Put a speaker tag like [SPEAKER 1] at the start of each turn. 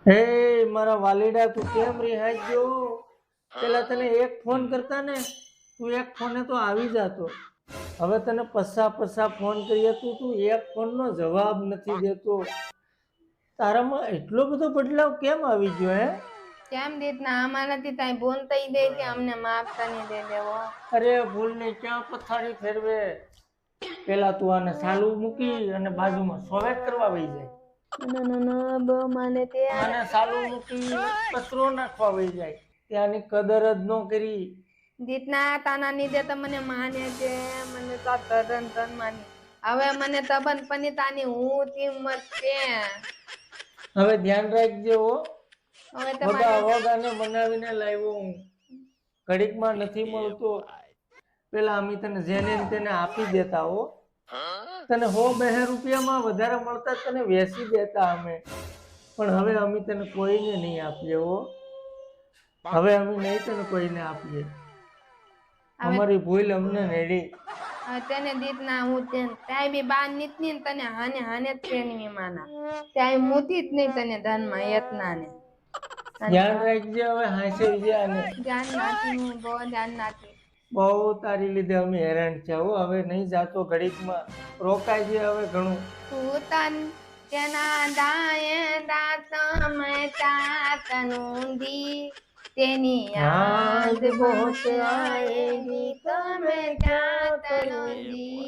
[SPEAKER 1] હે મારા વાલીડા, તું કેમ રિહાઈ ગયો? પેલા તને એક ફોન કરતા ને, તું એક ફોને તો આવી જાતો. હવે તને પસા પસા ફોન કરીએ તું એક ફોનનો જવાબ નથી દેતો. તારામાં એટલો બધો બદલાવ કેમ આવી ગયો હે?
[SPEAKER 2] કેમ રીતના આમાંનાથી તાઈ બોન તઈ દે કે અમને માપતા નહીં દે દેવો.
[SPEAKER 1] અરે ભૂલ ને ક્યાં પથારી ફેરવે. પેલા તું આને ચાલુ મૂકી અને બાજુમાં સોવેટ કરવા વહી જાય.
[SPEAKER 2] મને તે
[SPEAKER 1] આને ચાલુ મૂકી કચરો નાખવા વહી જાય. ત્યાંની કદર જ ન કરી.
[SPEAKER 2] રીતના તાના નીદે તો મને માને છે, મને તો તદન તન માની. હવે મને તબન પનિતાની હું કિંમત છે.
[SPEAKER 1] હવે ધ્યાન રાખજે હો.
[SPEAKER 2] હવે
[SPEAKER 1] બધા
[SPEAKER 2] તમારે
[SPEAKER 1] વગાને બનાવીને લાવ્યો હું. ઘડીકમાં નથી મળતો. પેલા અમે તને જેને તેને આપી દેતા હો. તને 100-200 રૂપિયામાં વધારે મળતા તને વેચી દેતા અમે. પણ હવે અમે તને કોઈને નહીં આપીએ હો. હવે અમે નહીં તને કોઈને આપીએ. અમારી ભૂલ અમને નડી.
[SPEAKER 2] તેને દીતના હું ત્યાં બી બાર નીતની ને તને હાને હાને જ પ્રેમી માના. ત્યાં મૂતી જ નહીં તને ધનમાં યતના ને.
[SPEAKER 1] ધ્યાન રાખજે હવે હાંસે આને.
[SPEAKER 2] ધ્યાન નાખી હું બહુ ધ્યાન નાખી.
[SPEAKER 1] બહુ તારી લીધે અમે હેરાન થયા હો. હવે નહીં જાતો ઘડીકમાં. રોકાય છે હવે ઘણું.
[SPEAKER 2] તું તન તેના દાય દાત મેં ચાતનું દી તેની યાદ બહુત આએગી તો મેં ચાતનું દી.